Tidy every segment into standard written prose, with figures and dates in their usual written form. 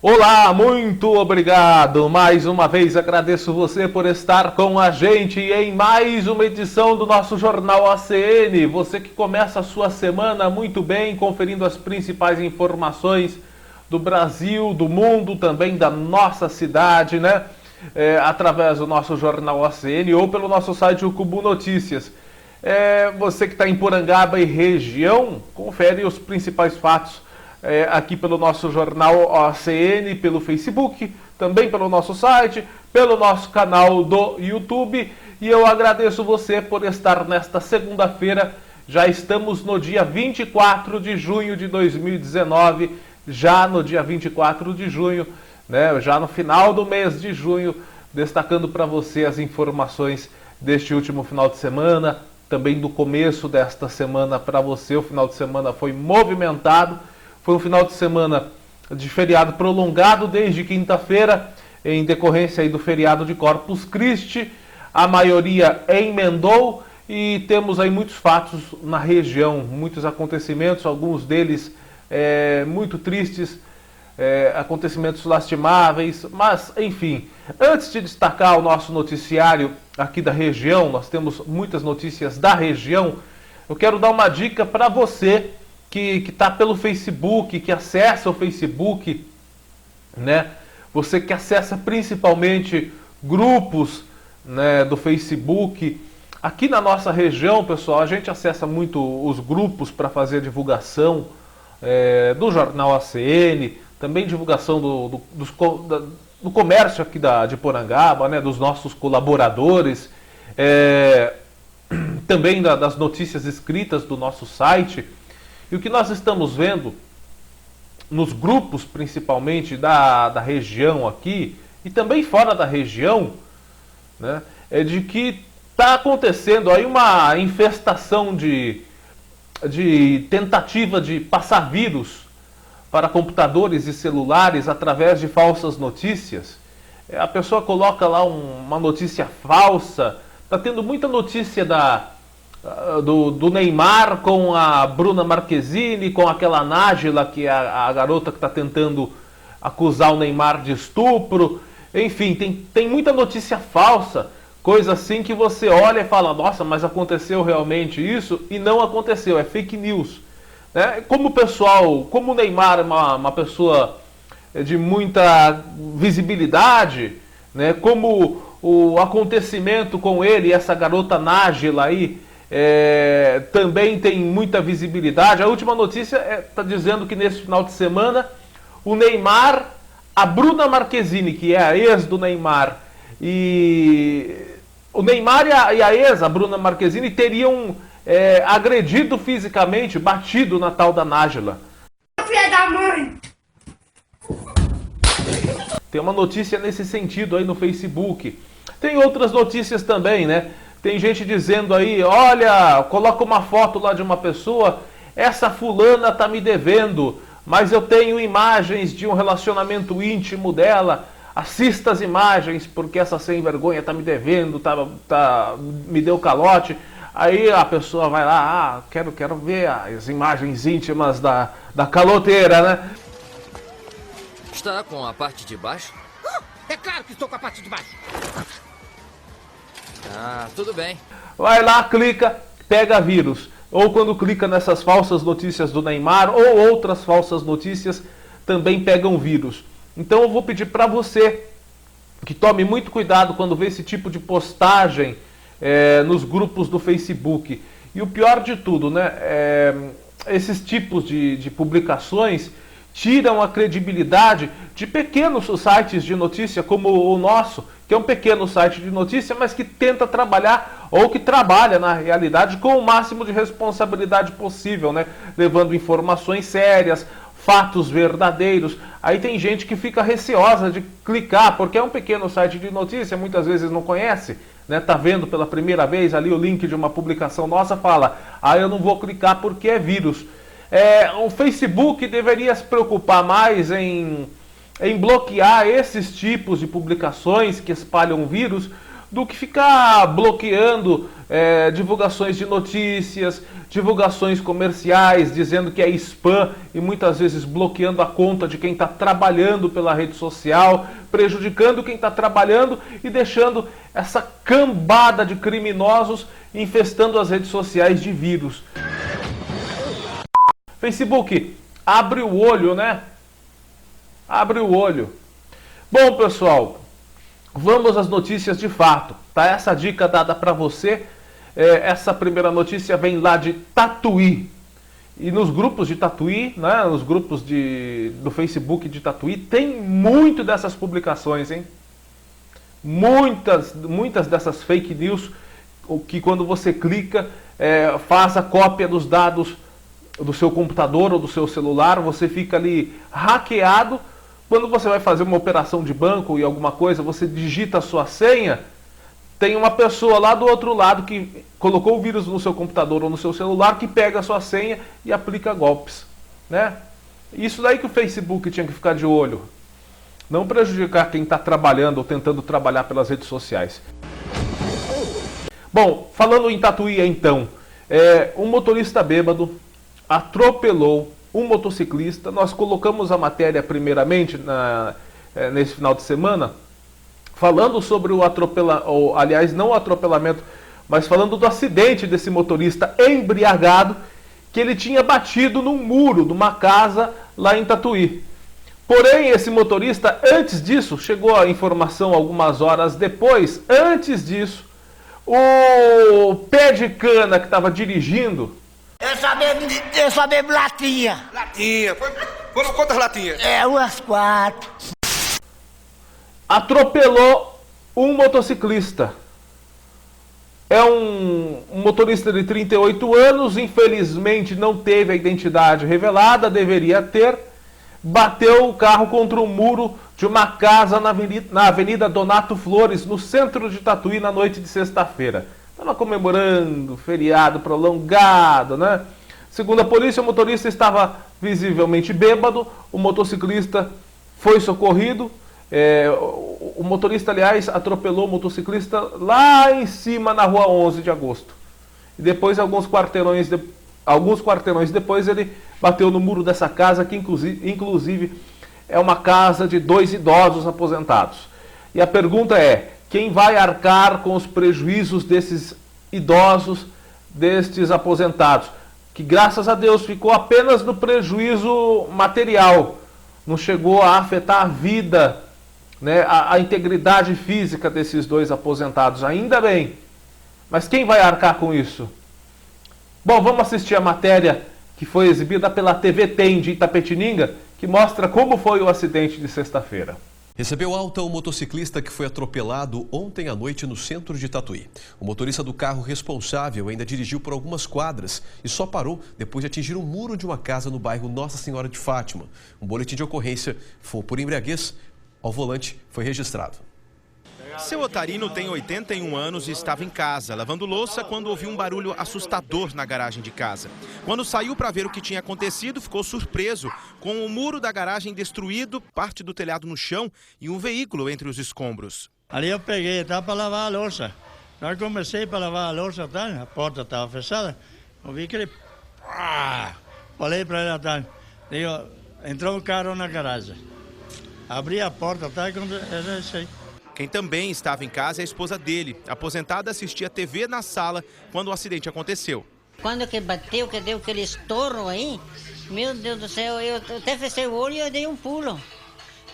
Olá, muito obrigado. Mais uma vez agradeço você por estar com a gente em mais uma edição do nosso Jornal ACN. Você que começa a sua semana muito bem, conferindo as principais informações do Brasil, do mundo, também da nossa cidade, né? Através do nosso Jornal ACN ou pelo nosso site o Cubo Notícias. Você que está em Porangaba e região, confere os principais fatos aqui pelo nosso jornal ACN, pelo Facebook, também pelo nosso site, pelo nosso canal do YouTube. E eu agradeço você por estar nesta segunda-feira. Já estamos no dia 24 de junho de 2019, já no dia 24 de junho, né, já no final do mês de junho, destacando para você as informações deste último final de semana, também do começo desta semana para você. O final de semana foi movimentado. Foi um final de semana de feriado prolongado desde quinta-feira, em decorrência aí do feriado de Corpus Christi. A maioria emendou e temos aí muitos fatos na região, muitos acontecimentos, alguns deles muito tristes, acontecimentos lastimáveis, mas enfim. Antes de destacar o nosso noticiário aqui da região, nós temos muitas notícias da região, eu quero dar uma dica para você que está pelo Facebook, que acessa o Facebook, né? Você que acessa principalmente grupos, né, do Facebook. Aqui na nossa região, pessoal, a gente acessa muito os grupos para fazer divulgação do Jornal ACN, também divulgação do comércio aqui de Porangaba, né, dos nossos colaboradores, também das notícias escritas do nosso site. E o que nós estamos vendo nos grupos, principalmente da região aqui, e também fora da região, né, é de que está acontecendo aí uma infestação de tentativa de passar vírus para computadores e celulares através de falsas notícias. A pessoa coloca lá uma notícia falsa. Está tendo muita notícia do Neymar com a Bruna Marquezine, com aquela Nájila, que é a garota que está tentando acusar o Neymar de estupro. Enfim, tem muita notícia falsa, coisa assim que você olha e fala, nossa, mas aconteceu realmente isso? E não aconteceu, é fake news. Como o Neymar é uma pessoa de muita visibilidade, né? Como o acontecimento com ele e essa garota Nájila aí, também tem muita visibilidade. A última notícia está dizendo que nesse final de semana o Neymar, a Bruna Marquezine, que é a ex do Neymar, e o Neymar e a ex, a Bruna Marquezine, teriam agredido fisicamente, batido na tal da Nájila. Filha da mãe! Tem uma notícia nesse sentido aí no Facebook. Tem outras notícias também, né? Tem gente dizendo aí, olha, coloca uma foto lá de uma pessoa, essa fulana tá me devendo, mas eu tenho imagens de um relacionamento íntimo dela, assista as imagens, porque essa sem vergonha tá me devendo, me deu calote. Aí a pessoa vai lá, quero ver as imagens íntimas da caloteira, né? Está com a parte de baixo? É claro que estou com a parte de baixo. Ah, tudo bem. Vai lá, clica, pega vírus. Ou quando clica nessas falsas notícias do Neymar ou outras falsas notícias, também pegam vírus. Então eu vou pedir para você que tome muito cuidado quando vê esse tipo de postagem nos grupos do Facebook. E o pior de tudo, né? Esses tipos de publicações tiram a credibilidade de pequenos sites de notícia como o nosso, que é um pequeno site de notícia, mas que tenta trabalhar, ou que trabalha na realidade com o máximo de responsabilidade possível, né? Levando informações sérias, fatos verdadeiros. Aí tem gente que fica receosa de clicar, porque é um pequeno site de notícia, muitas vezes não conhece, né? Tá vendo pela primeira vez ali o link de uma publicação nossa, fala, eu não vou clicar porque é vírus. O Facebook deveria se preocupar mais em bloquear esses tipos de publicações que espalham vírus do que ficar bloqueando divulgações de notícias, divulgações comerciais, dizendo que é spam e muitas vezes bloqueando a conta de quem está trabalhando pela rede social, prejudicando quem está trabalhando e deixando essa cambada de criminosos infestando as redes sociais de vírus. Facebook, abre o olho, né? Abre o olho. Bom, pessoal, vamos às notícias de fato, tá? Essa dica dada para você, essa primeira notícia vem lá de Tatuí. E nos grupos de Tatuí, né, nos grupos do Facebook de Tatuí, tem muito dessas publicações, hein? Muitas dessas fake news, que quando você clica, faz a cópia dos dados do seu computador ou do seu celular, você fica ali hackeado. Quando você vai fazer uma operação de banco e alguma coisa, você digita a sua senha, tem uma pessoa lá do outro lado que colocou o vírus no seu computador ou no seu celular, que pega a sua senha e aplica golpes, né? Isso daí que o Facebook tinha que ficar de olho. Não prejudicar quem está trabalhando ou tentando trabalhar pelas redes sociais. Bom, falando em Tatuí então, um motorista bêbado atropelou um motociclista. Nós colocamos a matéria primeiramente nesse final de semana, falando sobre o atropelamento, aliás, não o atropelamento, mas falando do acidente desse motorista embriagado, que ele tinha batido num muro de uma casa lá em Tatuí. Porém, esse motorista, antes disso, chegou a informação algumas horas depois, antes disso, o pé de cana que estava dirigindo... Eu só bebo latinha. Latinha? Foram quantas latinhas? Umas 4. Atropelou um motociclista. É um motorista de 38 anos, infelizmente não teve a identidade revelada, deveria ter. Bateu o carro contra o muro de uma casa na Avenida Donato Flores, no centro de Tatuí, na noite de sexta-feira. Estava comemorando feriado prolongado, né? Segundo a polícia, o motorista estava visivelmente bêbado, o motociclista foi socorrido. O motorista, aliás, atropelou o motociclista lá em cima, na rua 11 de agosto. E depois, alguns quarteirões depois, ele bateu no muro dessa casa, que inclusive é uma casa de 2 idosos aposentados. E a pergunta é: quem vai arcar com os prejuízos desses idosos, destes aposentados? Que, graças a Deus, ficou apenas no prejuízo material. Não chegou a afetar a vida, né, a integridade física desses 2 aposentados. Ainda bem. Mas quem vai arcar com isso? Bom, vamos assistir a matéria que foi exibida pela TV Tem de Itapetininga, que mostra como foi o acidente de sexta-feira. Recebeu alta um motociclista que foi atropelado ontem à noite no centro de Tatuí. O motorista do carro responsável ainda dirigiu por algumas quadras e só parou depois de atingir um muro de uma casa no bairro Nossa Senhora de Fátima. Um boletim de ocorrência por embriaguez ao volante foi registrado. Seu Otarino tem 81 anos e estava em casa, lavando louça, quando ouviu um barulho assustador na garagem de casa. Quando saiu para ver o que tinha acontecido, ficou surpreso com o muro da garagem destruído, parte do telhado no chão e um veículo entre os escombros. Ali eu peguei, estava para lavar a louça. Na hora que comecei para lavar a louça, a porta estava fechada, eu vi que ele... Falei para ele, entrou um carro na garagem. Abri a porta, e quando era isso aí. Quem também estava em casa é a esposa dele. A aposentada assistia TV na sala quando o acidente aconteceu. Quando que bateu, que deu aquele estouro aí, meu Deus do céu, eu até fechei o olho e eu dei um pulo.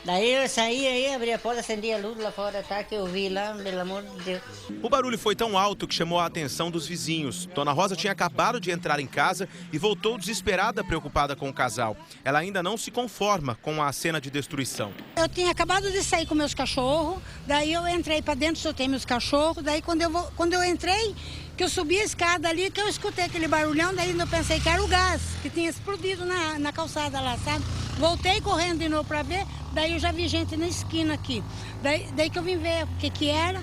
Daí eu saí aí, abri a porta, acendi a luz lá fora, tá, que eu vi lá, pelo amor de Deus. O barulho foi tão alto que chamou a atenção dos vizinhos. Dona Rosa tinha acabado de entrar em casa e voltou desesperada, preocupada com o casal. Ela ainda não se conforma com a cena de destruição. Eu tinha acabado de sair com meus cachorros, daí eu entrei para dentro, soltei meus cachorros, daí quando eu entrei, que eu subi a escada ali, que eu escutei aquele barulhão, daí eu pensei que era o gás, que tinha explodido na calçada lá, sabe? Voltei correndo de novo para ver, daí eu já vi gente na esquina aqui. Daí que eu vim ver o que era,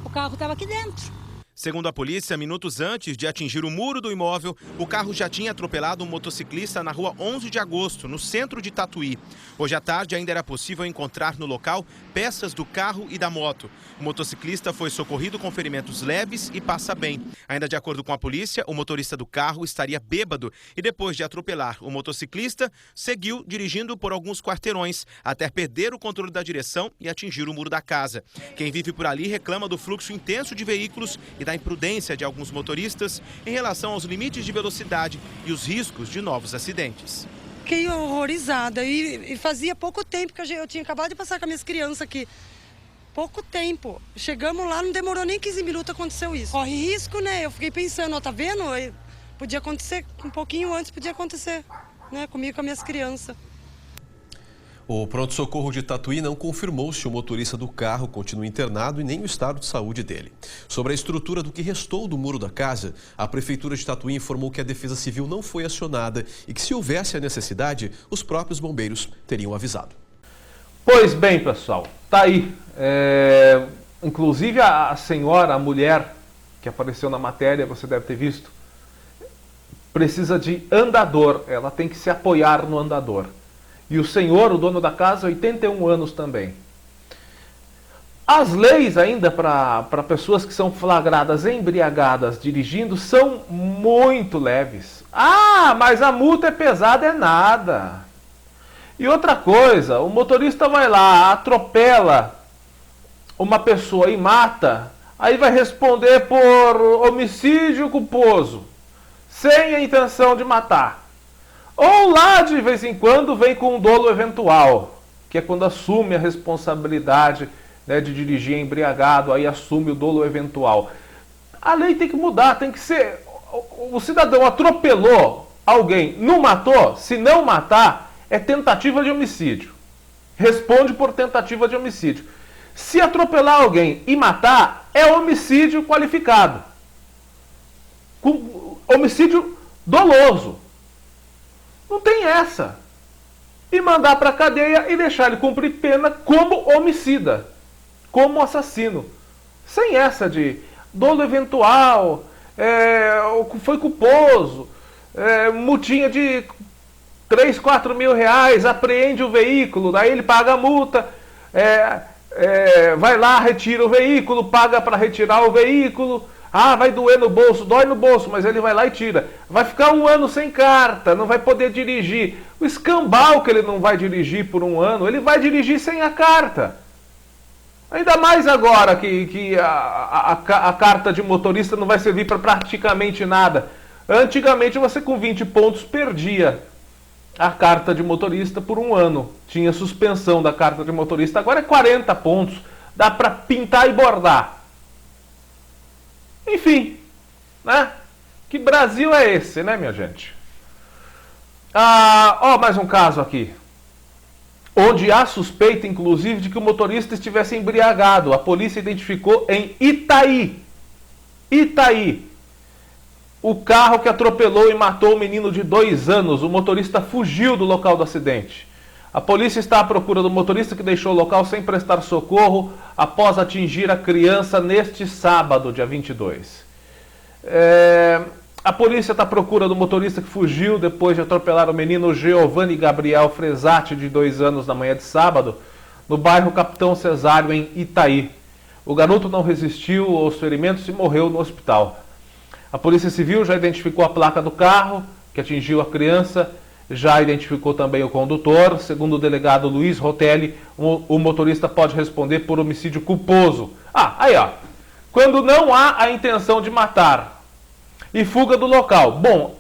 o carro estava aqui dentro. Segundo a polícia, minutos antes de atingir o muro do imóvel, o carro já tinha atropelado um motociclista na rua 11 de agosto, no centro de Tatuí. Hoje à tarde ainda era possível encontrar no local peças do carro e da moto. O motociclista foi socorrido com ferimentos leves e passa bem. Ainda de acordo com a polícia, o motorista do carro estaria bêbado e depois de atropelar o motociclista, seguiu dirigindo por alguns quarteirões até perder o controle da direção e atingir o muro da casa. Quem vive por ali reclama do fluxo intenso de veículos e da imprudência de alguns motoristas em relação aos limites de velocidade e os riscos de novos acidentes. Fiquei horrorizada e fazia pouco tempo que eu tinha acabado de passar com as minhas crianças aqui. Pouco tempo. Chegamos lá, não demorou nem 15 minutos, aconteceu isso. Corre risco, né? Eu fiquei pensando, ó, tá vendo? Podia acontecer, um pouquinho antes podia acontecer, né? Comigo e com as minhas crianças. O pronto-socorro de Tatuí não confirmou se o motorista do carro continua internado e nem o estado de saúde dele. Sobre a estrutura do que restou do muro da casa, a Prefeitura de Tatuí informou que a Defesa Civil não foi acionada e que, se houvesse a necessidade, os próprios bombeiros teriam avisado. Pois bem, pessoal, tá aí. Inclusive a senhora, a mulher que apareceu na matéria, você deve ter visto, precisa de andador, ela tem que se apoiar no andador. E o senhor, o dono da casa, 81 anos também. As leis ainda para pessoas que são flagradas embriagadas dirigindo são muito leves. Ah, mas a multa é pesada, é nada. E outra coisa, o motorista vai lá, atropela uma pessoa e mata, aí vai responder por homicídio culposo, sem a intenção de matar. Ou lá, de vez em quando, vem com um dolo eventual, que é quando assume a responsabilidade, né, de dirigir embriagado, aí assume o dolo eventual. A lei tem que mudar, tem que ser... O cidadão atropelou alguém, não matou? Se não matar, é tentativa de homicídio. Responde por tentativa de homicídio. Se atropelar alguém e matar, é homicídio qualificado. Homicídio doloso. Não tem essa. E mandar para a cadeia e deixar ele cumprir pena como homicida, como assassino. Sem essa de dolo eventual, foi culposo, multinha de 3, 4 mil reais, apreende o veículo, daí ele paga a multa, vai lá, retira o veículo, paga para retirar o veículo. Ah, vai doer no bolso, dói no bolso, mas ele vai lá e tira. Vai ficar 1 ano sem carta, não vai poder dirigir. O escambau que ele não vai dirigir por 1 ano, ele vai dirigir sem a carta. Ainda mais agora que a carta de motorista não vai servir para praticamente nada. Antigamente você com 20 pontos perdia a carta de motorista por 1 ano. Tinha suspensão da carta de motorista, agora é 40 pontos. Dá para pintar e bordar. Enfim, né? Que Brasil é esse, né, minha gente? Mais um caso aqui. Onde há suspeita, inclusive, de que o motorista estivesse embriagado. A polícia identificou em Itaí. Itaí. O carro que atropelou e matou o menino de 2 anos. O motorista fugiu do local do acidente. A polícia está à procura do motorista que deixou o local sem prestar socorro após atingir a criança neste sábado, dia 22. A polícia está à procura do motorista que fugiu depois de atropelar o menino Giovanni Gabriel Fresati, de 2 anos, na manhã de sábado, no bairro Capitão Cesário, em Itaí. O garoto não resistiu aos ferimentos e morreu no hospital. A Polícia Civil já identificou a placa do carro que atingiu a criança, já identificou também o condutor. Segundo o delegado Luiz Rotelli, o motorista pode responder por homicídio culposo. Aí ó, quando não há a intenção de matar e fuga do local. Bom,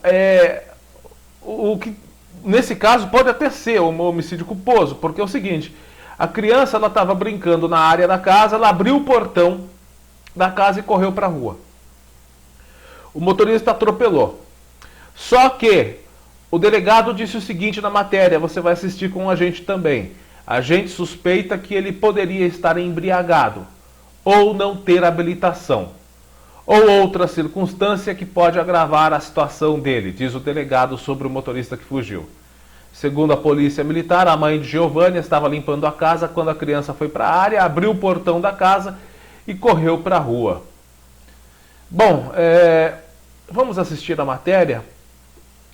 nesse caso pode até ser um homicídio culposo, porque é o seguinte, a criança estava brincando na área da casa, ela abriu o portão da casa e correu para a rua. O motorista atropelou. Só que o delegado disse o seguinte na matéria, você vai assistir com a gente também. A gente suspeita que ele poderia estar embriagado ou não ter habilitação, ou outra circunstância que pode agravar a situação dele, diz o delegado sobre o motorista que fugiu. Segundo a polícia militar, a mãe de Giovanni estava limpando a casa quando a criança foi para a área, abriu o portão da casa e correu para a rua. Bom, vamos assistir a matéria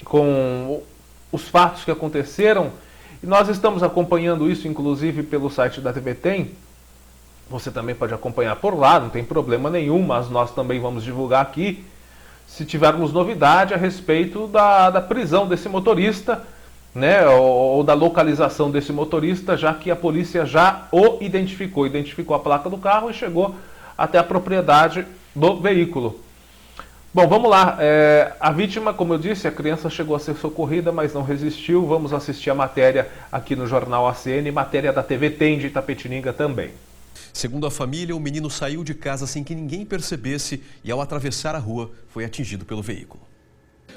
com os fatos que aconteceram. E nós estamos acompanhando isso, inclusive, pelo site da TV Tem. Você também pode acompanhar por lá, não tem problema nenhum, mas nós também vamos divulgar aqui, se tivermos novidade a respeito da prisão desse motorista, né, ou da localização desse motorista, já que a polícia já o identificou a placa do carro e chegou até a propriedade do veículo. Bom, vamos lá. A vítima, como eu disse, a criança chegou a ser socorrida, mas não resistiu. Vamos assistir a matéria aqui no Jornal ACN, matéria da TV Tem de Itapetininga também. Segundo a família, o menino saiu de casa sem que ninguém percebesse e, ao atravessar a rua, foi atingido pelo veículo.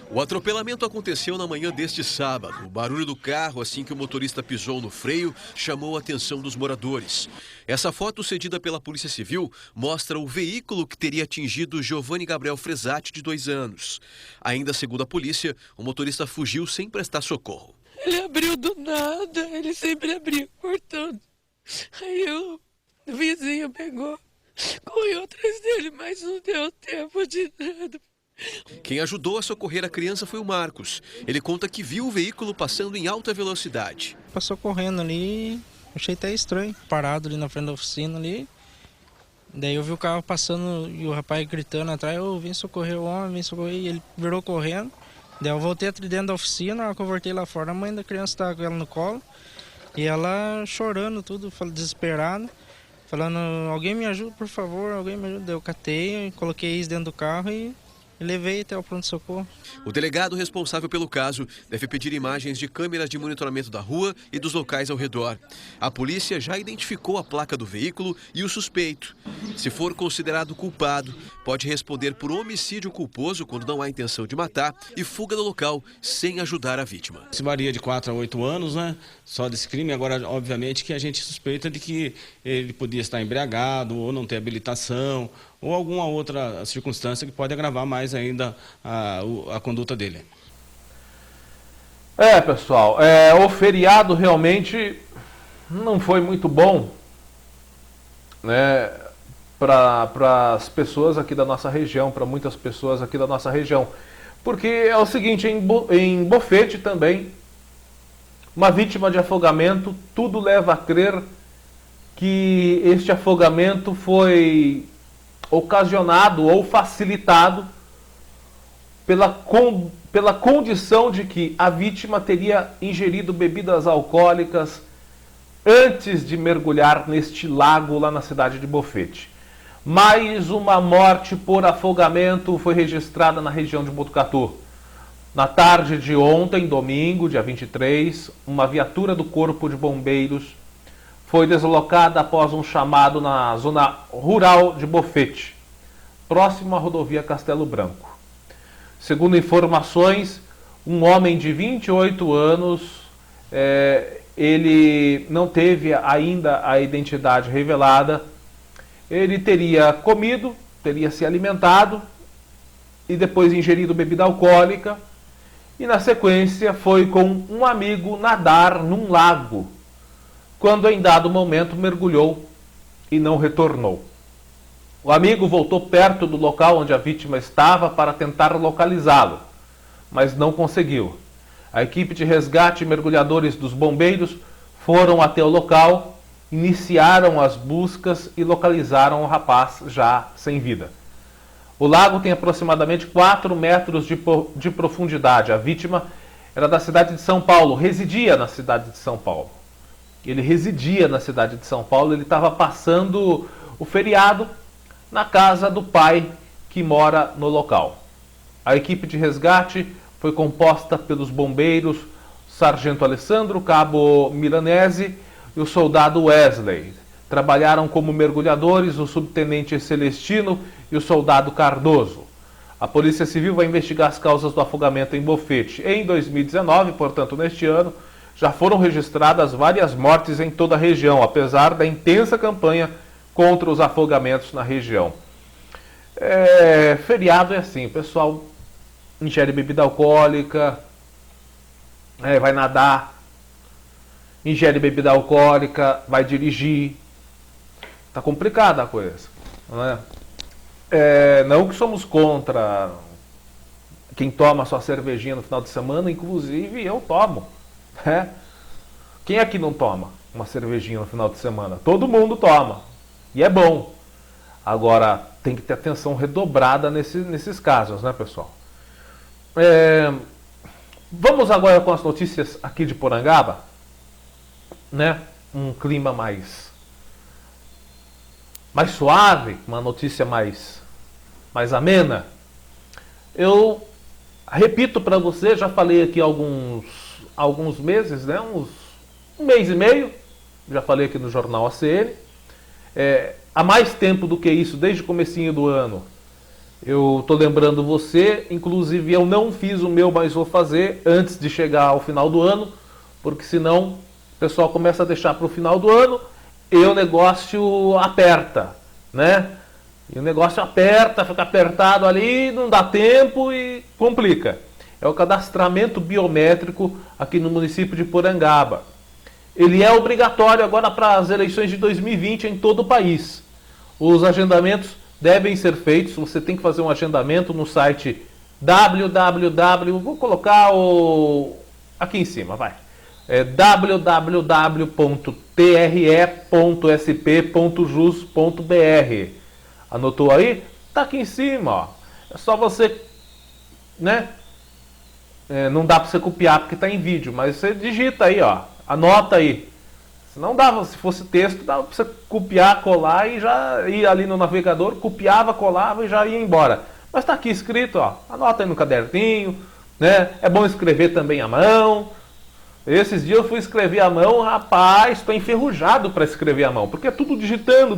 O atropelamento aconteceu na manhã deste sábado. O barulho do carro, assim que o motorista pisou no freio, chamou a atenção dos moradores. Essa foto, cedida pela Polícia Civil, mostra o veículo que teria atingido Giovanni Gabriel Fresati, de 2 anos. Ainda segundo a polícia, o motorista fugiu sem prestar socorro. Ele abriu do nada, ele sempre abria cortando. Aí o vizinho pegou, correu atrás dele, mas não deu tempo de nada. Quem ajudou a socorrer a criança foi o Marcos. Ele conta que viu o veículo passando em alta velocidade. Passou correndo ali, achei até estranho, parado ali na frente da oficina ali. Daí eu vi o carro passando e o rapaz gritando atrás, eu vim socorrer o homem, vim socorrer, e ele virou correndo. Daí eu voltei até dentro da oficina, na hora que eu voltei lá fora, a mãe da criança estava com ela no colo. E ela chorando tudo, desesperada, falando, alguém me ajuda, por favor, alguém me ajuda. Daí eu catei, coloquei isso dentro do carro e levei até o pronto-socorro. O delegado responsável pelo caso deve pedir imagens de câmeras de monitoramento da rua e dos locais ao redor. A polícia já identificou a placa do veículo e o suspeito. Se for considerado culpado, pode responder por homicídio culposo quando não há intenção de matar e fuga do local sem ajudar a vítima. Se varia de 4 a 8 anos, né? Só desse crime. Agora, obviamente, que a gente suspeita de que ele podia estar embriagado ou não ter habilitação ou alguma outra circunstância que pode agravar mais ainda a conduta dele. Pessoal, o feriado realmente não foi muito bom, né, para as pessoas aqui da nossa região, para muitas pessoas aqui da nossa região. Porque é o seguinte, em Bofete também, uma vítima de afogamento, tudo leva a crer que este afogamento foi ocasionado ou facilitado pela condição de que a vítima teria ingerido bebidas alcoólicas antes de mergulhar neste lago lá na cidade de Bofete. Mais uma morte por afogamento foi registrada na região de Botucatu. Na tarde de ontem, domingo, dia 23, uma viatura do Corpo de Bombeiros foi deslocada após um chamado na zona rural de Bofete, próximo à rodovia Castelo Branco. Segundo informações, um homem de 28 anos, ele não teve ainda a identidade revelada. Ele teria comido, teria se alimentado e depois ingerido bebida alcoólica e na sequência foi com um amigo nadar num lago, quando em dado momento mergulhou e não retornou. O amigo voltou perto do local onde a vítima estava para tentar localizá-lo, mas não conseguiu. A equipe de resgate e mergulhadores dos bombeiros foram até o local, iniciaram as buscas e localizaram o rapaz já sem vida. O lago tem aproximadamente 4 metros de profundidade. A vítima era da cidade de São Paulo, residia na cidade de São Paulo. Ele residia na cidade de São Paulo, ele estava passando o feriado na casa do pai que mora no local. A equipe de resgate foi composta pelos bombeiros Sargento Alessandro, Cabo Milanese e o soldado Wesley. Trabalharam como mergulhadores o subtenente Celestino e o soldado Cardoso. A Polícia Civil vai investigar as causas do afogamento em Bofete. Em 2019, portanto neste ano, já foram registradas várias mortes em toda a região, apesar da intensa campanha contra os afogamentos na região. Feriado é assim, o pessoal ingere bebida alcoólica, vai nadar, ingere bebida alcoólica, vai dirigir. Tá complicada a coisa, não é? não que somos contra quem toma sua cervejinha no final de semana, inclusive eu tomo. Né? Quem aqui não toma uma cervejinha no final de semana? Todo mundo toma. E é bom. Agora, tem que ter atenção redobrada nesses casos, né, pessoal? Vamos agora com as notícias aqui de Porangaba, né? Um clima mais suave, uma notícia mais amena. Eu repito para você, já falei aqui há alguns meses, né? Um mês e meio, já falei aqui no Jornal ACN. Há mais tempo do que isso, desde o comecinho do ano, eu estou lembrando você, inclusive eu não fiz o meu, mas vou fazer antes de chegar ao final do ano, porque senão o pessoal começa a deixar para o final do ano e o negócio aperta, né? E o negócio aperta, fica apertado ali, não dá tempo e complica. É o cadastramento biométrico aqui no município de Porangaba. Ele é obrigatório agora para as eleições de 2020 em todo o país. Os agendamentos devem ser feitos, você tem que fazer um agendamento no site www, vou colocar aqui em cima, vai. www.tre.sp.jus.br. Anotou aí? Tá aqui em cima, ó. É só você, né? Não dá para você copiar porque tá em vídeo, mas você digita aí, ó. Anota aí. Se não dava, se fosse texto, dava para você copiar, colar e já ir ali no navegador, copiava, colava e já ia embora. Mas tá aqui escrito, ó. Anota aí no caderninho, né? É bom escrever também à mão. Esses dias eu fui escrever à mão, rapaz, estou enferrujado para escrever à mão, porque é tudo digitando,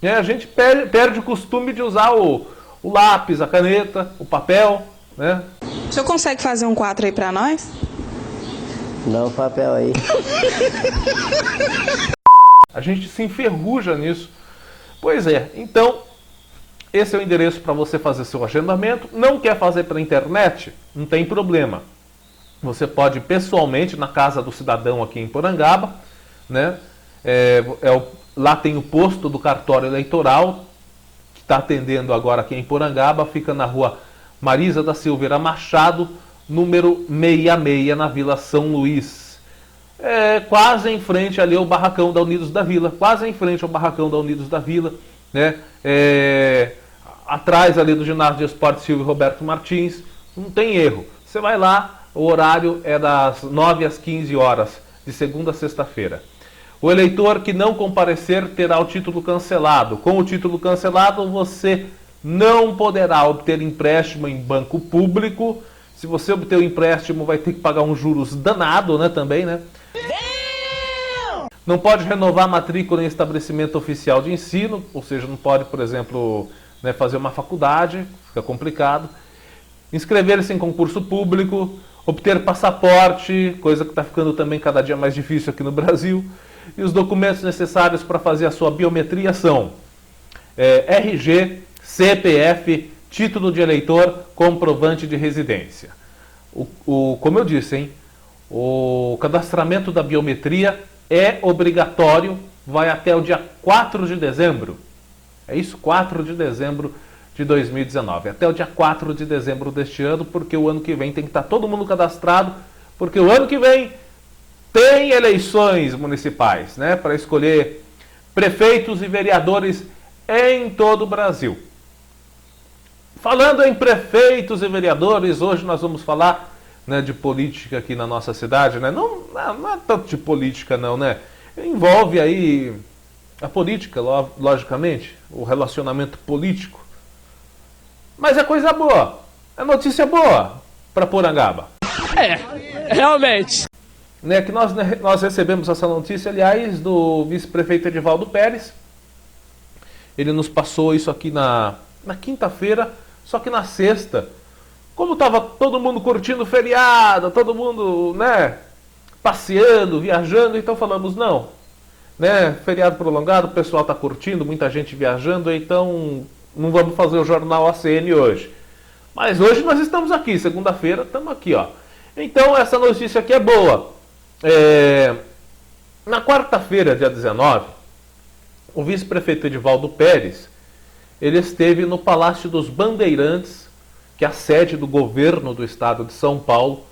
né? A gente perde o costume de usar o lápis, a caneta, o papel, né? O senhor consegue fazer um 4 aí para nós? Dá o papel aí. A gente se enferruja nisso. Pois é, então, esse é o endereço para você fazer seu agendamento. Não quer fazer pela internet? Não tem problema. Você pode ir pessoalmente na casa do cidadão aqui em Porangaba, né? Lá tem o posto do cartório eleitoral, que está atendendo agora aqui em Porangaba, fica na rua Marisa da Silveira Machado, número 66, na Vila São Luís. Quase em frente ali ao barracão da Unidos da Vila, quase em frente ao barracão da Unidos da Vila, né? Atrás ali do ginásio de esporte Silvio Roberto Martins, não tem erro. Você vai lá, o horário é das 9 às 15 horas, de segunda a sexta-feira. O eleitor que não comparecer terá o título cancelado. Com o título cancelado, você não poderá obter empréstimo em banco público. Se você obter o empréstimo, vai ter que pagar um juros danado, né, também, né? Não pode renovar matrícula em estabelecimento oficial de ensino, ou seja, não pode, por exemplo, né, fazer uma faculdade, fica complicado. Inscrever-se em concurso público, obter passaporte, coisa que está ficando também cada dia mais difícil aqui no Brasil. E os documentos necessários para fazer a sua biometria são RG, CPF, título de eleitor, comprovante de residência. Como eu disse, hein? O cadastramento da biometria é obrigatório, vai até o dia 4 de dezembro. É isso, 4 de dezembro de 2019. Até o dia 4 de dezembro deste ano, porque o ano que vem tem que estar todo mundo cadastrado, porque o ano que vem tem eleições municipais, né? Para escolher prefeitos e vereadores em todo o Brasil. Falando em prefeitos e vereadores, hoje nós vamos falar, né, de política aqui na nossa cidade, né? Não é tanto de política não, né? Envolve aí a política, logicamente, o relacionamento político. Mas é coisa boa, é notícia boa para Porangaba. Realmente. Né, que nós recebemos essa notícia, aliás, do vice-prefeito Edivaldo Pérez. Ele nos passou isso aqui na quinta-feira, só que na sexta, como estava todo mundo curtindo o feriado, todo mundo, né, passeando, viajando, então falamos, não, né, feriado prolongado, o pessoal está curtindo, muita gente viajando, então não vamos fazer o Jornal ACN hoje. Mas hoje nós estamos aqui, segunda-feira, estamos aqui, ó. Então essa notícia aqui é boa. Na quarta-feira, dia 19, o vice-prefeito Edivaldo Pérez, ele esteve no Palácio dos Bandeirantes, que é a sede do governo do estado de São Paulo,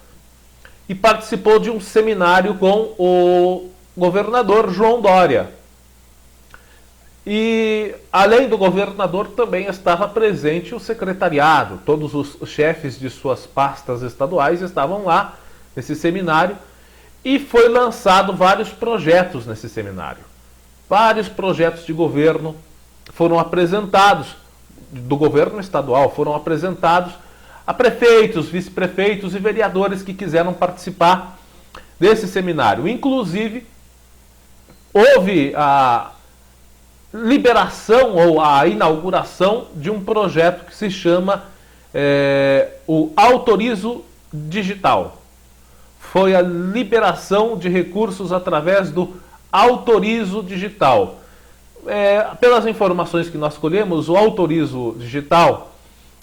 e participou de um seminário com o governador João Dória. E, além do governador, também estava presente o secretariado. Todos os chefes de suas pastas estaduais estavam lá nesse seminário. E foi lançado vários projetos nesse seminário. Vários projetos de governo foram apresentados, do governo estadual, foram apresentados a prefeitos, vice-prefeitos e vereadores que quiseram participar desse seminário. Inclusive, houve a liberação ou a inauguração de um projeto que se chama o Autorizo Digital. Foi a liberação de recursos através do Autorizo Digital. Pelas informações que nós colhemos, o Autorizo Digital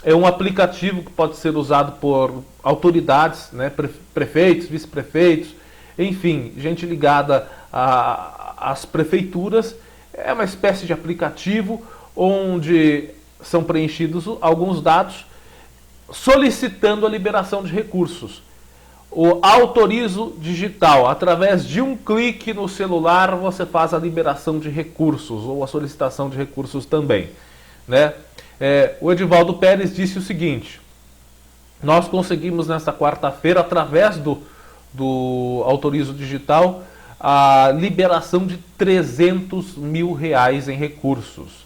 é um aplicativo que pode ser usado por autoridades, né, prefeitos, vice-prefeitos, enfim, gente ligada às prefeituras. É uma espécie de aplicativo onde são preenchidos alguns dados solicitando a liberação de recursos. O Autorizo Digital, através de um clique no celular, você faz a liberação de recursos ou a solicitação de recursos também, né? O Edivaldo Pérez disse o seguinte: nós conseguimos nesta quarta-feira, através do Autorizo Digital, a liberação de R$300 mil em recursos.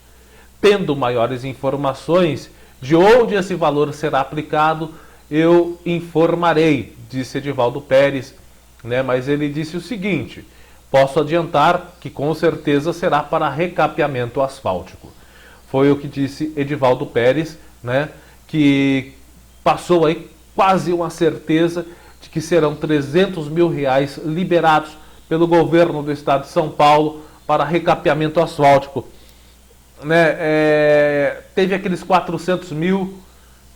Tendo maiores informações de onde esse valor será aplicado, eu informarei, disse Edivaldo Pérez, né? Mas ele disse o seguinte: posso adiantar que com certeza será para recapeamento asfáltico. Foi o que disse Edivaldo Pérez, né? Que passou aí quase uma certeza de que serão R$300 mil liberados pelo governo do estado de São Paulo para recapeamento asfáltico, né? Teve aqueles 400 mil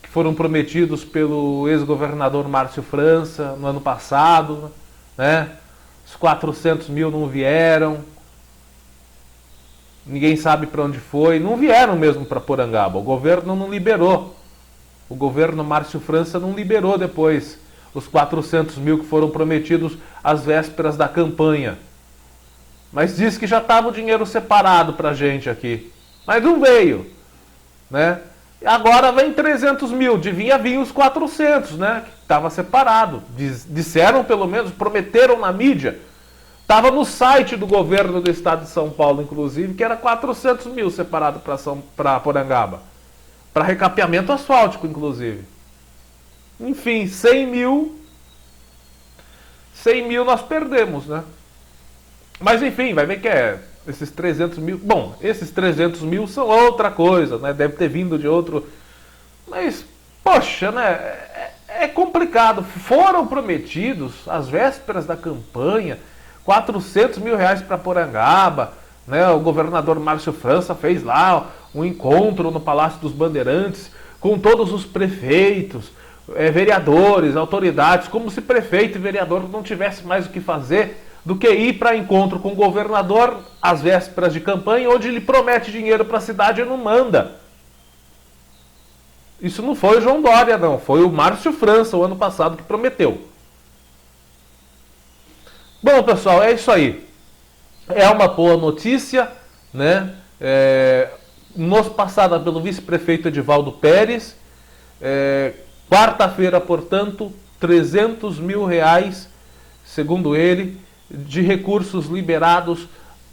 que foram prometidos pelo ex-governador Márcio França no ano passado, né? Os 400 mil não vieram, ninguém sabe para onde foi, não vieram mesmo para Porangaba, o governo não liberou, o governo Márcio França não liberou depois os 400 mil que foram prometidos às vésperas da campanha. Mas diz que já estava o dinheiro separado para a gente aqui. Mas não veio, né? Agora vem 300 mil, devia vir os 400, né? Que estava separado. Disseram pelo menos, prometeram na mídia. Estava no site do governo do estado de São Paulo, inclusive, que era 400 mil separado para Porangaba. Para recapeamento asfáltico, inclusive. Enfim, 100 mil nós perdemos, né? Mas enfim, vai ver que esses 300 mil... Bom, esses 300 mil são outra coisa, né? Deve ter vindo de outro... Mas, poxa, né? É complicado. Foram prometidos, às vésperas da campanha, 400 mil para Porangaba, né? O governador Márcio França fez lá um encontro no Palácio dos Bandeirantes com todos os prefeitos, vereadores, autoridades, como se prefeito e vereador não tivesse mais o que fazer do que ir para encontro com o governador às vésperas de campanha, onde ele promete dinheiro para a cidade e não manda. Isso não foi o João Dória, não. Foi o Márcio França, o ano passado, que prometeu. Bom, pessoal, é isso aí. É uma boa notícia, né? Nos passada pelo vice-prefeito Edivaldo Pérez. Quarta-feira, portanto, 300 mil segundo ele, de recursos liberados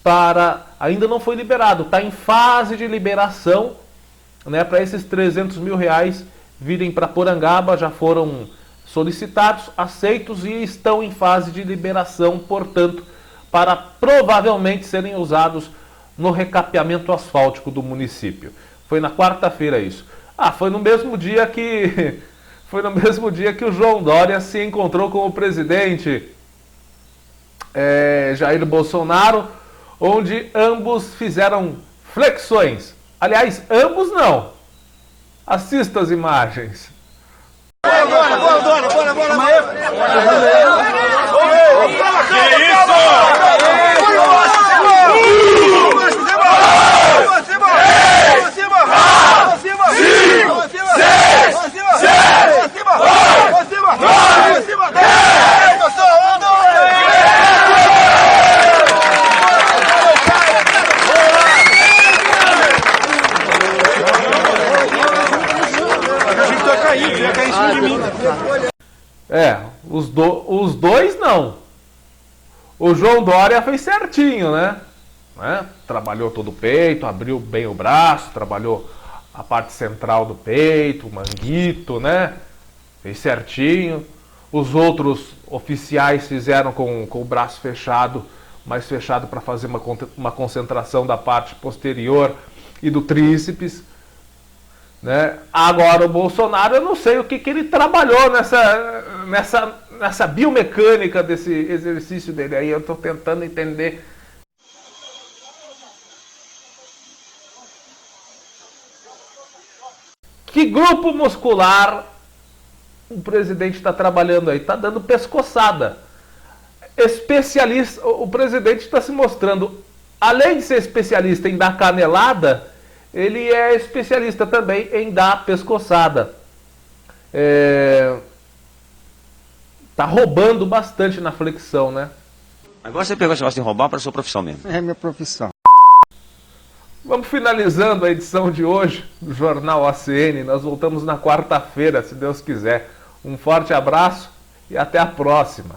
para... Ainda não foi liberado, está em fase de liberação, né, para esses 300 mil virem para Porangaba. Já foram solicitados, aceitos e estão em fase de liberação, portanto, para provavelmente serem usados no recapeamento asfáltico do município. Foi na quarta-feira isso. Foi no mesmo dia que... Foi no mesmo dia que o João Dória se encontrou com o presidente Jair Bolsonaro, onde ambos fizeram flexões. Aliás, ambos não. Assista as imagens. Que isso? Os dois não. O João Dória fez certinho, né? Trabalhou todo o peito, abriu bem o braço, trabalhou a parte central do peito, o manguito, né? Fez certinho. Os outros oficiais fizeram com o braço fechado, mais fechado para fazer uma concentração da parte posterior e do tríceps, né? Agora o Bolsonaro, eu não sei o que ele trabalhou nessa biomecânica desse exercício dele aí, eu estou tentando entender. Que grupo muscular o presidente está trabalhando aí? Está dando pescoçada. Especialista, o presidente está se mostrando, além de ser especialista em dar canelada, ele é especialista também em dar pescoçada. Tá roubando bastante na flexão, né? Agora você pegou esse negócio de roubar para sua profissão mesmo. É minha profissão. Vamos finalizando a edição de hoje do Jornal ACN. Nós voltamos na quarta-feira, se Deus quiser. Um forte abraço e até a próxima.